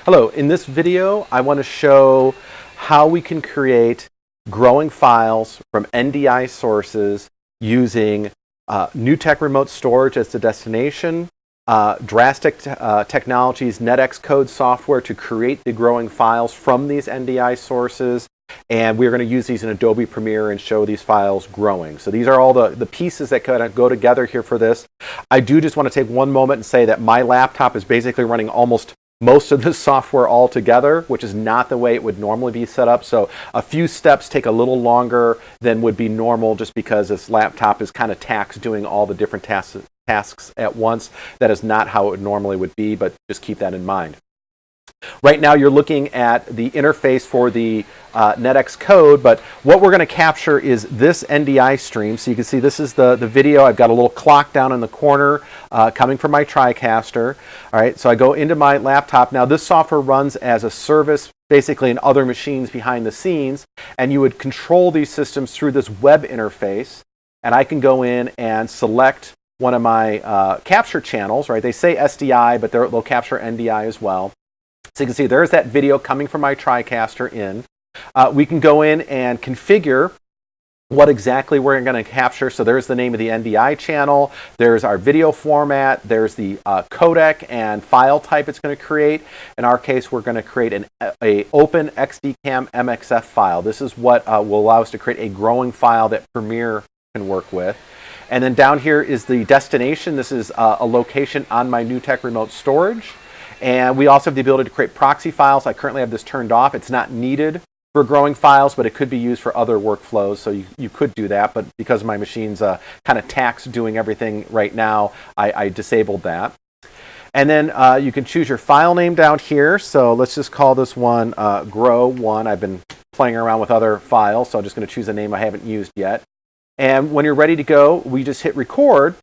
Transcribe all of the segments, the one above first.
Hello, in this video I want to show how we can create growing files from NDI sources using NewTek Remote Storage as the destination, Drastic Technologies NetX code software to create the growing files from these NDI sources, and we're going to use these in Adobe Premiere and show these files growing. So these are all the pieces that kind of go together here for this. I do just want to take one moment and say that my laptop is basically running most of this software all together, which is not the way it would normally be set up. So a few steps take a little longer than would be normal just because this laptop is kind of taxed doing all the different tasks at once. That is not how it normally would be, but just keep that in mind. Right now you're looking at the interface for the NetX code, but what we're going to capture is this NDI stream. So you can see this is the video. I've got a little clock down in the corner coming from my TriCaster. All right, so I go into my laptop. Now this software runs as a service basically in other machines behind the scenes, and you would control these systems through this web interface, and I can go in and select one of my capture channels, right? They say SDI, but they'll capture NDI as well. So you can see there's that video coming from my TriCaster in. We can go in and configure what exactly we're going to capture. So there's the name of the NDI channel. There's our video format. There's the codec and file type it's going to create. In our case, we're going to create an open XDCAM MXF file. This is what will allow us to create a growing file that Premiere can work with. And then down here is the destination. This is a location on my NewTek Remote Storage. And we also have the ability to create proxy files. I currently have this turned off. It's not needed for growing files, but it could be used for other workflows. So you could do that, but because my machine's kind of taxed doing everything right now, I disabled that. And then you can choose your file name down here. So let's just call this one Grow1. I've been playing around with other files, so I'm just going to choose a name I haven't used yet. And when you're ready to go, we just hit record.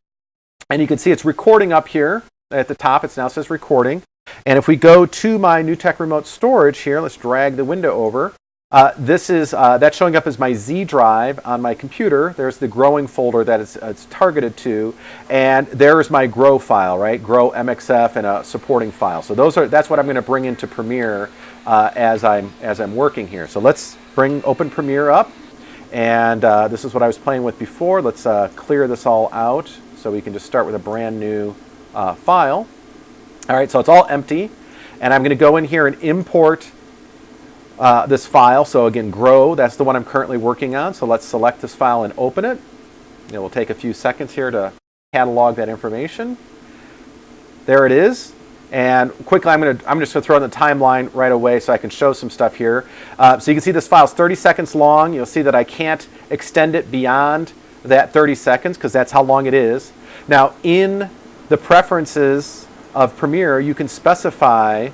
And you can see it's recording up here at the top. It now says recording. And if we go to my NewTek Remote Storage here, let's drag the window over. That's showing up as my Z drive on my computer. There's the growing folder that it's targeted to, and there's my grow file, right? Grow MXF and a supporting file. So that's what I'm going to bring into Premiere as I'm working here. So let's open Premiere up, and this is what I was playing with before. Let's clear this all out so we can just start with a brand new file. All right, so it's all empty, and I'm going to go in here and import this file. So again, Grow, that's the one I'm currently working on. So let's select this file and open it. It will take a few seconds here to catalog that information. There it is. And quickly, I'm just going to throw in the timeline right away so I can show some stuff here. So you can see this file is 30 seconds long. You'll see that I can't extend it beyond that 30 seconds because that's how long it is. Now, in the preferences of Premiere, you can specify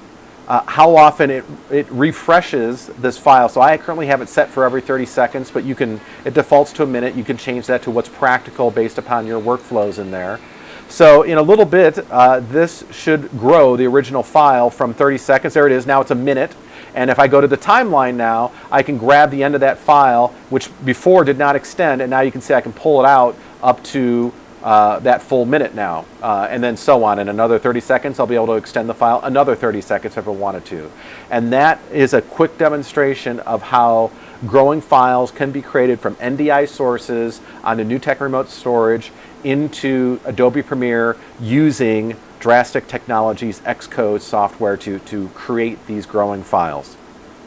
how often it refreshes this file. So I currently have it set for every 30 seconds, but it defaults to a minute. You can change that to what's practical based upon your workflows in there. So in a little bit, this should grow the original file from 30 seconds. There it is. Now it's a minute. And if I go to the timeline now, I can grab the end of that file, which before did not extend, and now you can see I can pull it out up to that full minute now, and then so on. In another 30 seconds, I'll be able to extend the file another 30 seconds if I wanted to. And that is a quick demonstration of how growing files can be created from NDI sources onto NewTek Remote Storage into Adobe Premiere using Drastic Technologies Xcode software to create these growing files.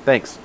Thanks.